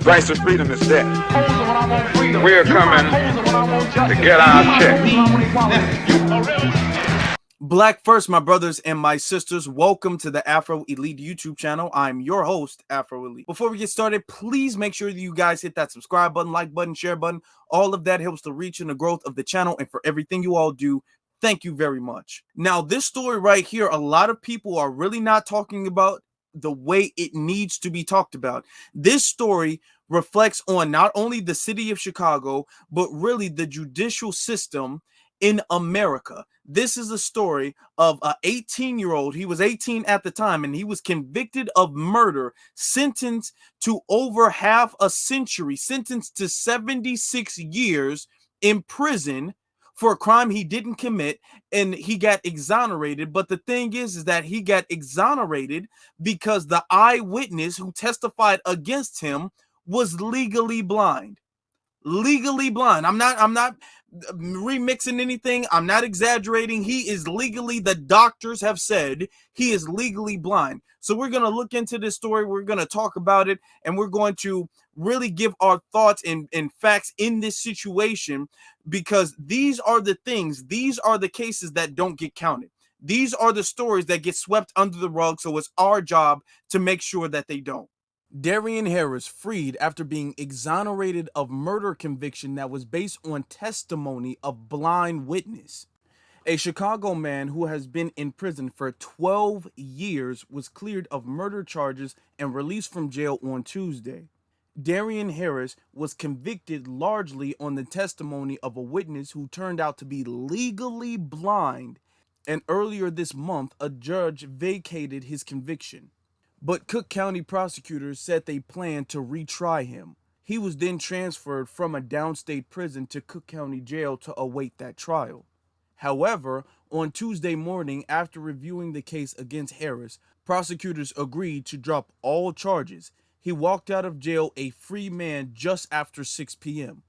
Rights to freedom is dead. We're coming to get our check. Black first, my brothers and my sisters. Welcome to the Afro Elite YouTube channel. I'm your host, Afro Elite. Before we get started, please make sure that you guys hit that subscribe button, like button, share button. All of that helps the reach and the growth of the channel. And for everything you all do, thank you very much. Now, this story right here, a lot of people are really not talking about the way it needs to be talked about. This story reflects on not only the city of Chicago, but really the judicial system in America. This is a story of an 18-year-old. He was 18 at the time, and he was convicted of murder, sentenced to over half a century, sentenced to 76 years in prison for a crime he didn't commit, and he got exonerated. But the thing is that he got exonerated because the eyewitness who testified against him was legally blind. Legally blind. I'm not remixing anything. I'm not exaggerating. He is legally, the doctors have said he is legally blind. So we're going to look into this story. We're going to talk about it, and we're going to really give our thoughts and facts in this situation, because these are the things, these are the cases that don't get counted. These are the stories that get swept under the rug. So it's our job to make sure that they don't. Darian Harris freed after being exonerated of murder conviction that was based on testimony of blind witness. A Chicago man who has been in prison for 12 years was cleared of murder charges and released from jail on Tuesday. Darian Harris was convicted largely on the testimony of a witness who turned out to be legally blind, and earlier this month, a judge vacated his conviction. But Cook County prosecutors said they planned to retry him. He was then transferred from a downstate prison to Cook County Jail to await that trial. However, on Tuesday morning, after reviewing the case against Harris, prosecutors agreed to drop all charges. He walked out of jail a free man just after 6 p.m.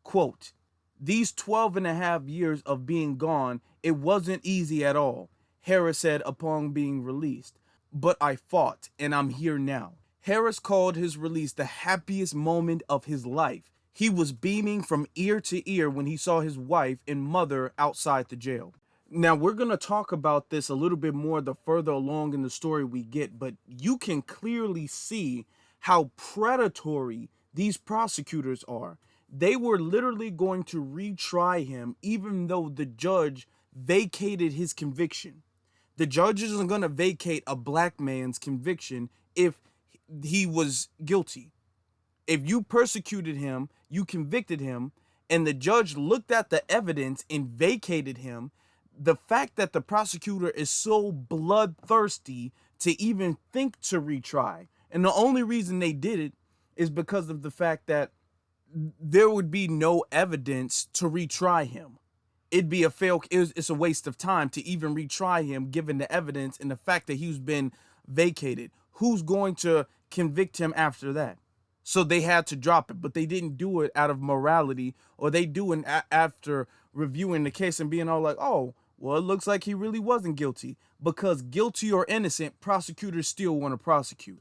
Quote, "These 12 and a half years of being gone, it wasn't easy at all," Harris said upon being released. "But I fought, and I'm here now." Harris called his release the happiest moment of his life. He was beaming from ear to ear when he saw his wife and mother outside the jail. Now, we're going to talk about this a little bit more the further along in the story we get, but you can clearly see how predatory these prosecutors are. They were literally going to retry him even though the judge vacated his conviction. The judge isn't going to vacate a black man's conviction if he was guilty. If you persecuted him, you convicted him, and the judge looked at the evidence and vacated him, the fact that the prosecutor is so bloodthirsty to even think to retry, and the only reason they did it is because of the fact that there would be no evidence to retry him. It'd be it's a waste of time to even retry him given the evidence and the fact that he's been vacated. Who's going to convict him after that? So they had to drop it, but they didn't do it out of morality, or they do it after reviewing the case and being all like, oh, well, it looks like he really wasn't guilty, because guilty or innocent, prosecutors still want to prosecute.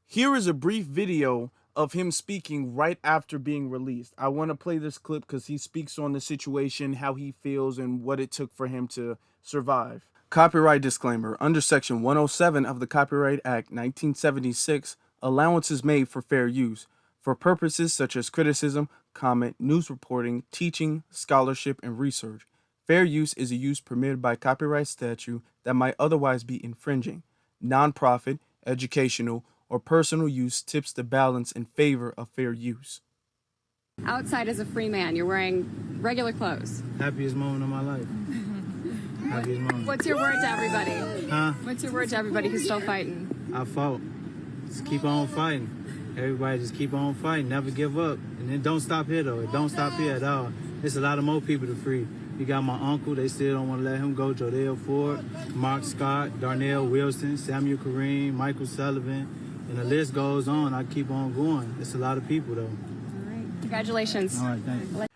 Here is a brief video of him speaking right after being released. I want to play this clip because he speaks on the situation, how he feels, and what it took for him to survive. Copyright disclaimer. Under Section 107 of the Copyright Act 1976, allowance is made for fair use for purposes such as criticism, comment, news reporting, teaching, scholarship, and research. Fair use is a use permitted by copyright statute that might otherwise be infringing. Nonprofit, educational, or personal use tips the balance in favor of fair use. Outside as a free man, you're wearing regular clothes. Happiest moment of my life. Happiest moment. What's your word to everybody? Huh? What's your word to everybody who's still fighting? I fought. Just keep on fighting. Everybody just keep on fighting. Never give up. And then don't stop here, though. It don't stop here at all. There's a lot of more people to free. You got my uncle. They still don't want to let him go. Jodell Ford, Mark Scott, Darnell Wilson, Samuel Kareem, Michael Sullivan. And the list goes on. I keep on going. It's a lot of people, though. All right. Congratulations. All right, thanks.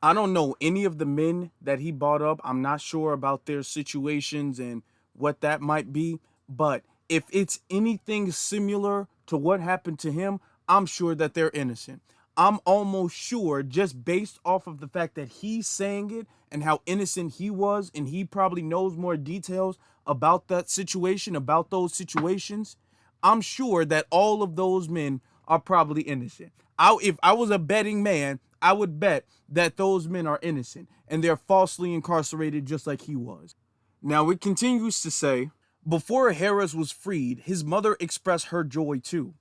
I don't know any of the men that he brought up. I'm not sure about their situations and what that might be. But if it's anything similar to what happened to him, I'm sure that they're innocent. I'm almost sure, just based off of the fact that he's saying it and how innocent he was, and he probably knows more details about that situation, about those situations, I'm sure that all of those men are probably innocent. If I was a betting man, I would bet that those men are innocent and they're falsely incarcerated just like he was. Now, it continues to say, before Harris was freed, his mother expressed her joy too.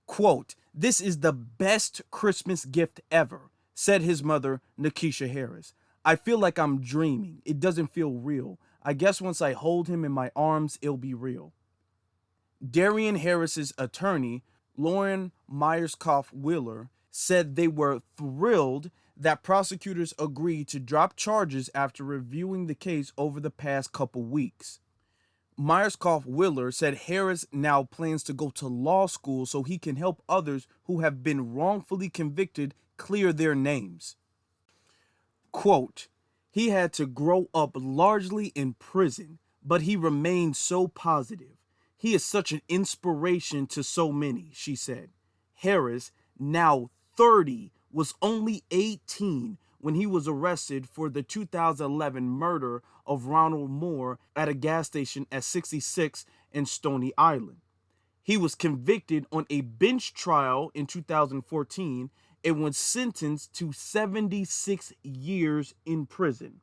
Quote, "This is the best Christmas gift ever," said his mother, Nakisha Harris. "I feel like I'm dreaming. It doesn't feel real. I guess once I hold him in my arms, it'll be real." Darian Harris's attorney, Lauren Myerscough-Wheeler, said they were thrilled that prosecutors agreed to drop charges after reviewing the case over the past couple weeks. Myerscough-Wheeler said Harris now plans to go to law school so he can help others who have been wrongfully convicted clear their names. Quote, "He had to grow up largely in prison, but he remained so positive. He is such an inspiration to so many," she said. Harris, now 30, was only 18 when he was arrested for the 2011 murder of Ronald Moore at a gas station at 66 and Stony Island. He was convicted on a bench trial in 2014 and was sentenced to 76 years in prison.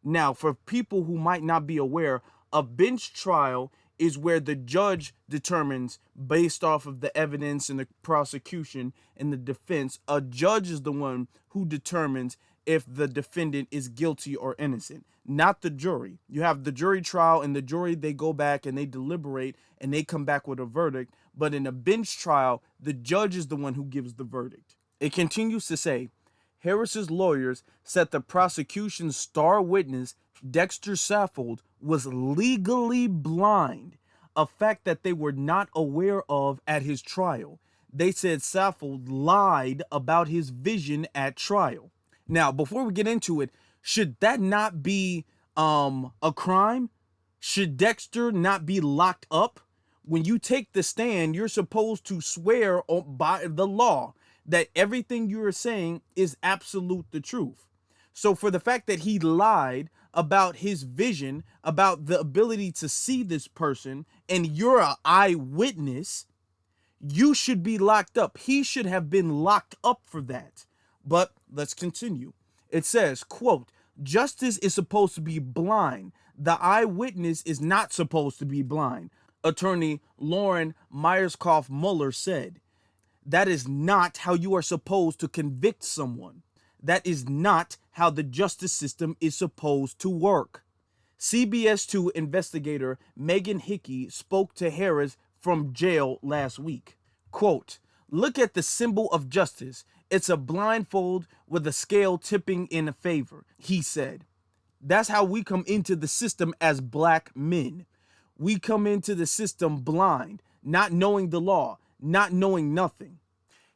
Now, for people who might not be aware, a bench trial is where the judge determines, based off of the evidence and the prosecution and the defense, a judge is the one who determines if the defendant is guilty or innocent, not the jury. You have the jury trial, and the jury, they go back and they deliberate and they come back with a verdict. But in a bench trial, the judge is the one who gives the verdict. It continues to say, Harris's lawyers said the prosecution's star witness, Dexter Saffold, was legally blind, a fact that they were not aware of at his trial. They said Saffold lied about his vision at trial. Now, before we get into it, should that not be a crime? Should Dexter not be locked up? When you take the stand, you're supposed to swear by the law that everything you're saying is absolute the truth. So for the fact that he lied about his vision, about the ability to see this person, and you're an eyewitness, you should be locked up. He should have been locked up for that. But let's continue. It says, quote, "Justice is supposed to be blind. The eyewitness is not supposed to be blind," attorney Lauren Myerscough-Wheeler said. That is not how you are supposed to convict someone. That is not how the justice system is supposed to work. CBS 2 investigator Megan Hickey spoke to Harris from jail last week. Quote, "Look at the symbol of justice. It's a blindfold with a scale tipping in a favor," he said. That's how we come into the system as black men. We come into the system blind, not knowing the law, not knowing nothing.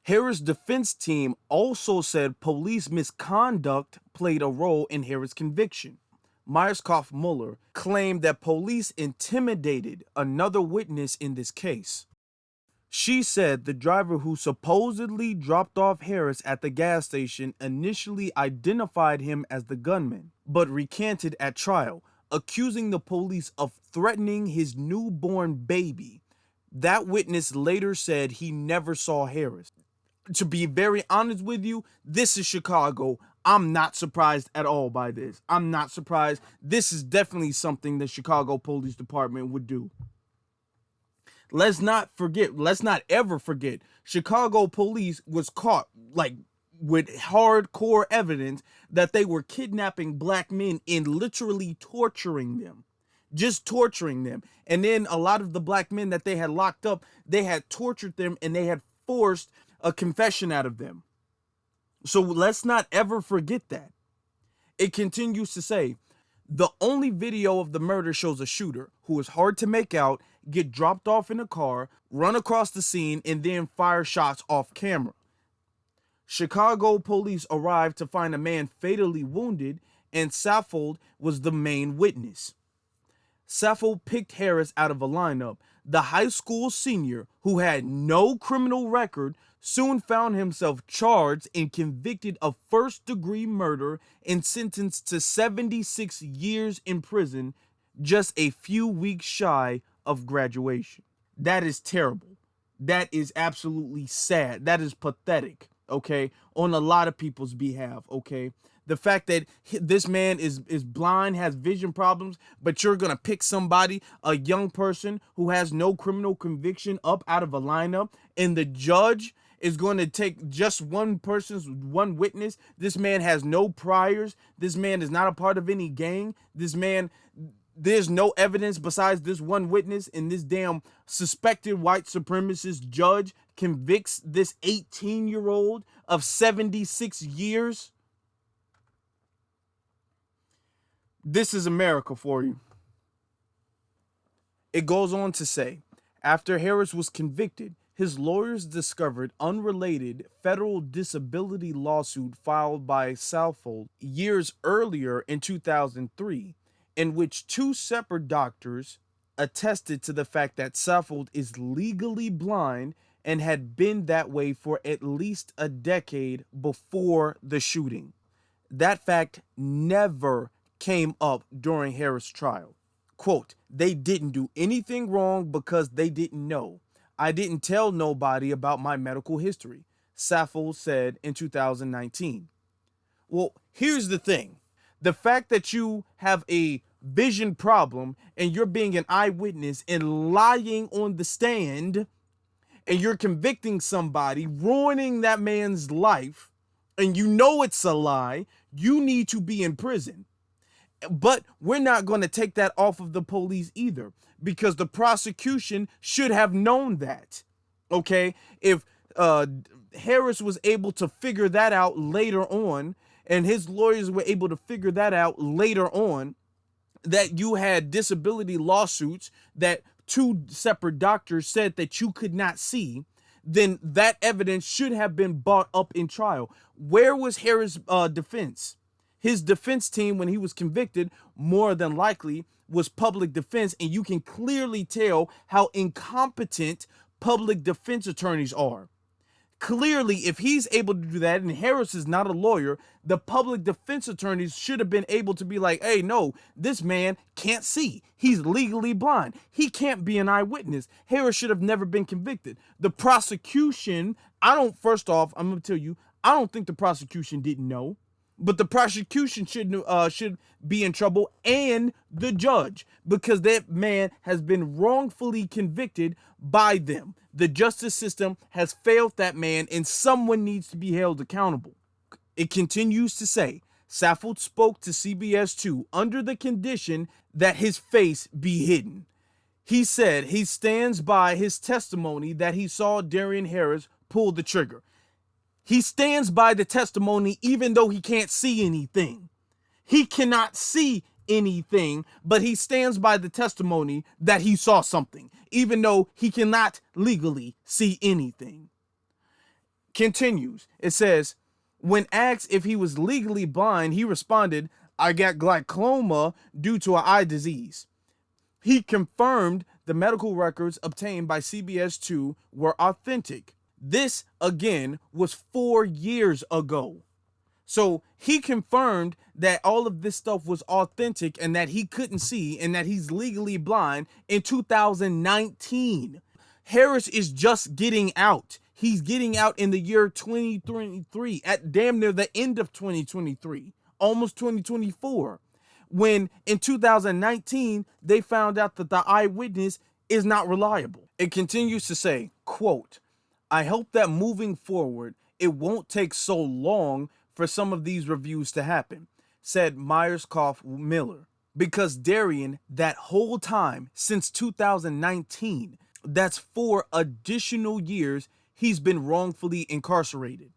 Harris' defense team also said police misconduct played a role in Harris' conviction. Myerscough-Wheeler claimed that police intimidated another witness in this case. She said the driver who supposedly dropped off Harris at the gas station initially identified him as the gunman, but recanted at trial, accusing the police of threatening his newborn baby. That witness later said he never saw Harris. To be very honest with you, this is Chicago. I'm not surprised at all by this. I'm not surprised. This is definitely something the Chicago Police Department would do. Let's not ever forget, Chicago police was caught with hardcore evidence that they were kidnapping black men and literally torturing them. Just torturing them. And then a lot of the black men that they had locked up, they had tortured them and they had forced a confession out of them. So let's not ever forget that. It continues to say, the only video of the murder shows a shooter who is hard to make out, get dropped off in a car, run across the scene, and then fire shots off camera. Chicago police arrived to find a man fatally wounded, and Saffold was the main witness. Saffold picked Harris out of a lineup. The high school senior, who had no criminal record, soon found himself charged and convicted of first-degree murder and sentenced to 76 years in prison, just a few weeks shy of graduation. That is terrible. That is absolutely sad. That is pathetic, okay, on a lot of people's behalf, okay? The fact that this man is blind, has vision problems, but you're going to pick somebody, a young person who has no criminal conviction up out of a lineup, and the judge is going to take just one witness. This man has no priors. This man is not a part of any gang. This man, there's no evidence besides this one witness, and this damn suspected white supremacist judge convicts this 18-year-old of 76 years. This is America for you. It goes on to say, after Harris was convicted, his lawyers discovered unrelated federal disability lawsuit filed by Saffold years earlier in 2003, in which two separate doctors attested to the fact that Saffold is legally blind and had been that way for at least a decade before the shooting. That fact never came up during Harris' trial. Quote, "They didn't do anything wrong because they didn't know. I didn't tell nobody about my medical history," Saffold said in 2019. Well, here's the thing. The fact that you have a vision problem and you're being an eyewitness and lying on the stand and you're convicting somebody, ruining that man's life, and you know it's a lie, you need to be in prison. But we're not going to take that off of the police either, because the prosecution should have known that. Okay, if Harris was able to figure that out later on, and his lawyers were able to figure that out later on, that you had disability lawsuits that two separate doctors said that you could not see, then that evidence should have been brought up in trial. Where was Harris' defense? His defense team, when he was convicted, more than likely was public defense, and you can clearly tell how incompetent public defense attorneys are. Clearly, if he's able to do that, and Harris is not a lawyer, the public defense attorneys should have been able to be like, hey, no, this man can't see. He's legally blind. He can't be an eyewitness. Harris should have never been convicted. The prosecution, first off, I'm going to tell you, I don't think the prosecution didn't know. But the prosecution should be in trouble, and the judge, because that man has been wrongfully convicted by them. The justice system has failed that man, and someone needs to be held accountable. It continues to say, Saffold spoke to CBS 2 under the condition that his face be hidden. He said he stands by his testimony that he saw Darian Harris pull the trigger. He stands by the testimony even though he can't see anything. He cannot see anything, but he stands by the testimony that he saw something, even though he cannot legally see anything. Continues. It says, when asked if he was legally blind, he responded, I got glaucoma due to an eye disease. He confirmed the medical records obtained by CBS 2 were authentic. This, again, was 4 years ago. So he confirmed that all of this stuff was authentic and that he couldn't see and that he's legally blind in 2019. Harris is just getting out. He's getting out in the year 2023, at damn near the end of 2023, almost 2024. When in 2019, they found out that the eyewitness is not reliable. It continues to say, quote, I hope that moving forward, it won't take so long for some of these reviews to happen, said Myers-Koff Miller. Because Darian, that whole time since 2019, that's 4 additional years, he's been wrongfully incarcerated.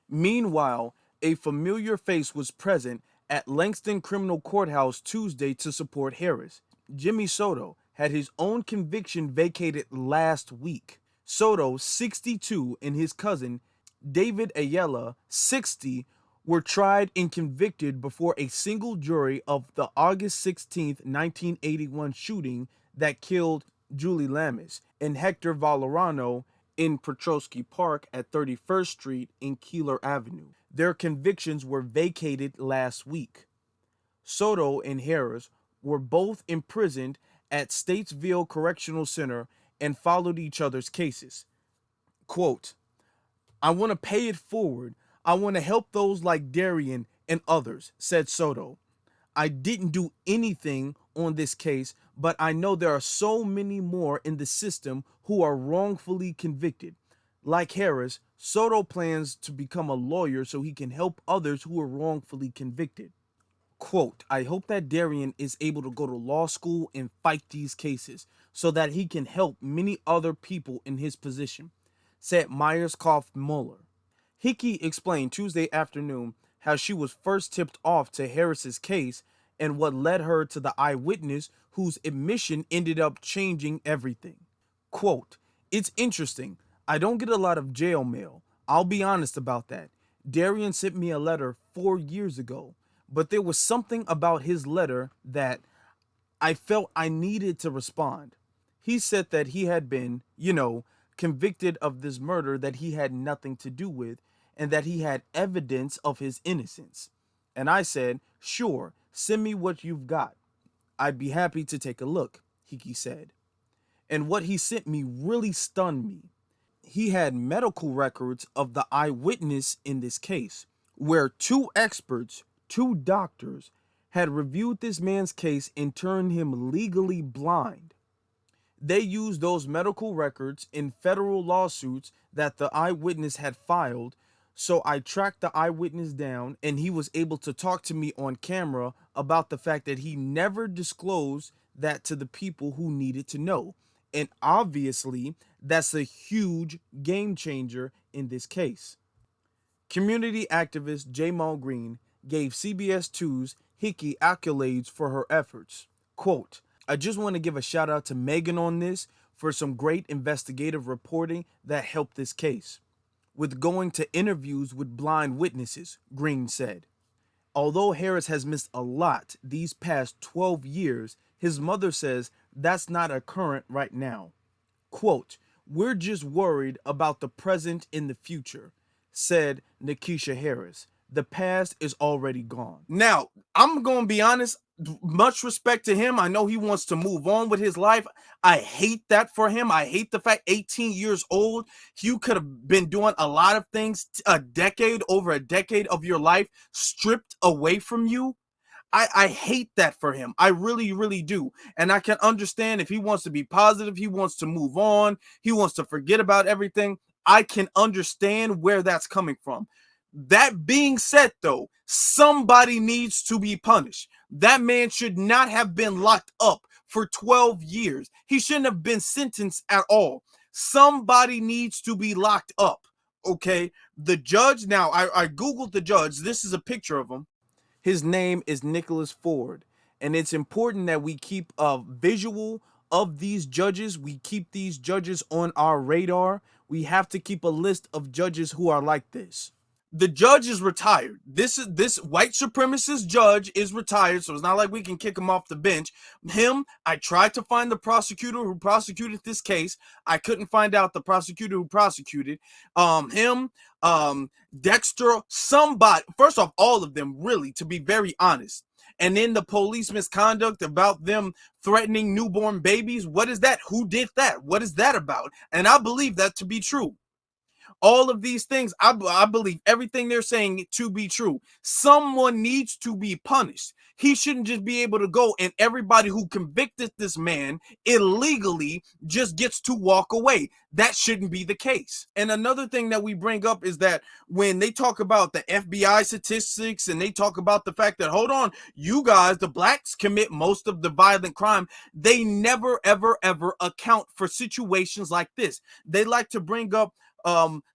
Meanwhile, a familiar face was present at Langston Criminal Courthouse Tuesday to support Harris. Jimmy Soto had his own conviction vacated last week. Soto, 62, and his cousin, David Ayala, 60, were tried and convicted before a single jury of the August 16, 1981 shooting that killed Julie Lamis, and Hector Valerano in Petrosky Park at 31st Street and Keeler Avenue. Their convictions were vacated last week. Soto and Harris were both imprisoned at Statesville Correctional Center and followed each other's cases. Quote, I want to pay it forward. I want to help those like Darian and others, said Soto. I didn't do anything on this case, but I know there are so many more in the system who are wrongfully convicted. Like Harris, Soto plans to become a lawyer so he can help others who are wrongfully convicted. Quote, I hope that Darian is able to go to law school and fight these cases so that he can help many other people in his position, said Myers-Koff Muller. Hickey explained Tuesday afternoon how she was first tipped off to Harris's case and what led her to the eyewitness whose admission ended up changing everything. Quote, it's interesting. I don't get a lot of jail mail. I'll be honest about that. Darian sent me a letter 4 years ago, but there was something about his letter that I felt I needed to respond. He said that he had been, convicted of this murder that he had nothing to do with, and that he had evidence of his innocence. And I said, sure, send me what you've got. I'd be happy to take a look, Hickey said. And what he sent me really stunned me. He had medical records of the eyewitness in this case, where 2 experts, 2 doctors, had reviewed this man's case and turned him legally blind. They used those medical records in federal lawsuits that the eyewitness had filed, so I tracked the eyewitness down and he was able to talk to me on camera about the fact that he never disclosed that to the people who needed to know. And obviously, that's a huge game changer in this case. Community activist Jamal Green gave CBS 2's Hickey accolades for her efforts. Quote, I just want to give a shout out to Megan on this for some great investigative reporting that helped this case. With going to interviews with blind witnesses, Green said. Although Harris has missed a lot these past 12 years, his mother says that's not a current right now. Quote, we're just worried about the present and the future, said Nikisha Harris. The past is already gone. Now, I'm going to be honest, much respect to him. I know he wants to move on with his life. I hate that for him. I hate the fact 18 years old, you could have been doing a lot of things, over a decade of your life stripped away from you. I hate that for him. I really, really do. And I can understand if he wants to be positive, he wants to move on, he wants to forget about everything. I can understand where that's coming from. That being said, though, somebody needs to be punished. That man should not have been locked up for 12 years. He shouldn't have been sentenced at all. Somebody needs to be locked up, okay? The judge, now, I Googled the judge. This is a picture of him. His name is Nicholas Ford, and it's important that we keep a visual of these judges. We keep these judges on our radar. We have to keep a list of judges who are like this. The judge is retired. This white supremacist judge is retired, so it's not like we can kick him off the bench. I tried to find the prosecutor who prosecuted this case. I couldn't find out the prosecutor who prosecuted Dexter, somebody. First off, all of them, really, to be very honest. And then the police misconduct about them threatening newborn babies. What is that? Who did that? What is that about? And I believe that to be true. All of these things, I believe everything they're saying to be true. Someone needs to be punished. He shouldn't just be able to go and everybody who convicted this man illegally just gets to walk away. That shouldn't be the case. And another thing that we bring up is that when they talk about the FBI statistics and they talk about the fact that, hold on, you guys, the blacks commit most of the violent crime, they never, ever, ever account for situations like this. They like to bring up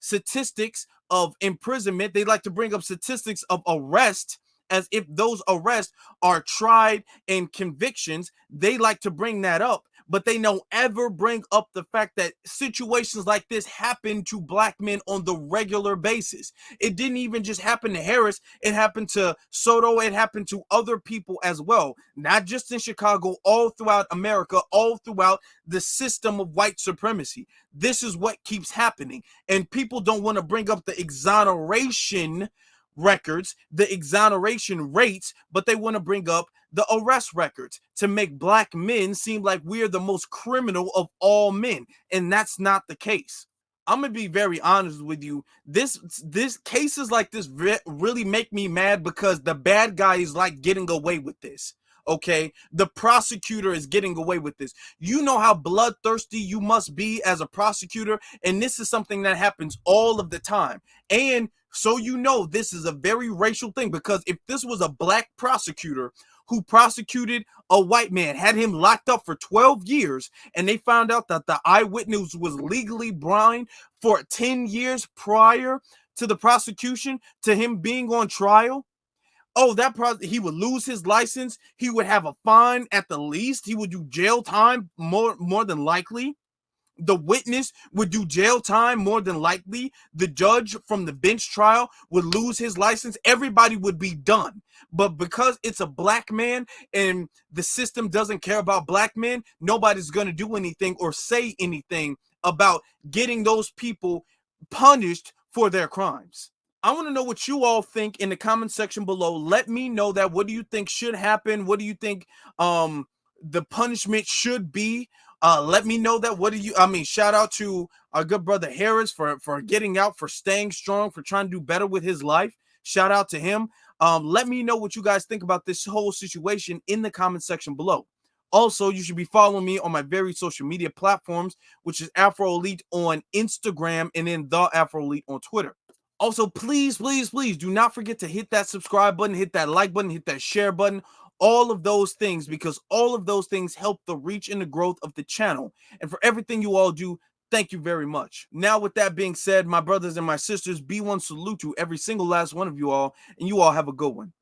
statistics of imprisonment. They like to bring up statistics of arrest as if those arrests are tried and convictions. They like to bring that up, but they don't ever bring up the fact that situations like this happen to black men on the regular basis. It didn't even just happen to Harris, it happened to Soto, it happened to other people as well, not just in Chicago, all throughout America, all throughout the system of white supremacy. This is what keeps happening, and people don't want to bring up the exoneration records, the exoneration rates, but they want to bring up the arrest records to make black men seem like we're the most criminal of all men, and that's not the case. I'm gonna be very honest with you. This cases like this really make me mad because the bad guy is like getting away with this. Okay, the prosecutor is getting away with this. You know how bloodthirsty you must be as a prosecutor, and this is something that happens all of the time. And so you know this is a very racial thing, because if this was a black prosecutor who prosecuted a white man, had him locked up for 12 years, and they found out that the eyewitness was legally blind for 10 years prior to the prosecution, to him being on trial, oh, he would lose his license. He would have a fine at the least. He would do jail time more than likely. The witness would do jail time more than likely. The judge from the bench trial would lose his license. Everybody would be done. But because it's a black man and the system doesn't care about black men, nobody's going to do anything or say anything about getting those people punished for their crimes. I want to know what you all think in the comment section below. Let me know that. What do you think should happen? What do you think the punishment should be? Let me know that. What do you, shout out to our good brother Harris for getting out, for staying strong, for trying to do better with his life. Shout out to him. Let me know what you guys think about this whole situation in the comment section below. Also, you should be following me on my various social media platforms, which is Afro Elite on Instagram and then The Afro Elite on Twitter. Also, please, please, please do not forget to hit that subscribe button, hit that like button, hit that share button, all of those things, because all of those things help the reach and the growth of the channel. And for everything you all do, thank you very much. Now, with that being said, my brothers and my sisters, be one salute to every single last one of you all, and you all have a good one.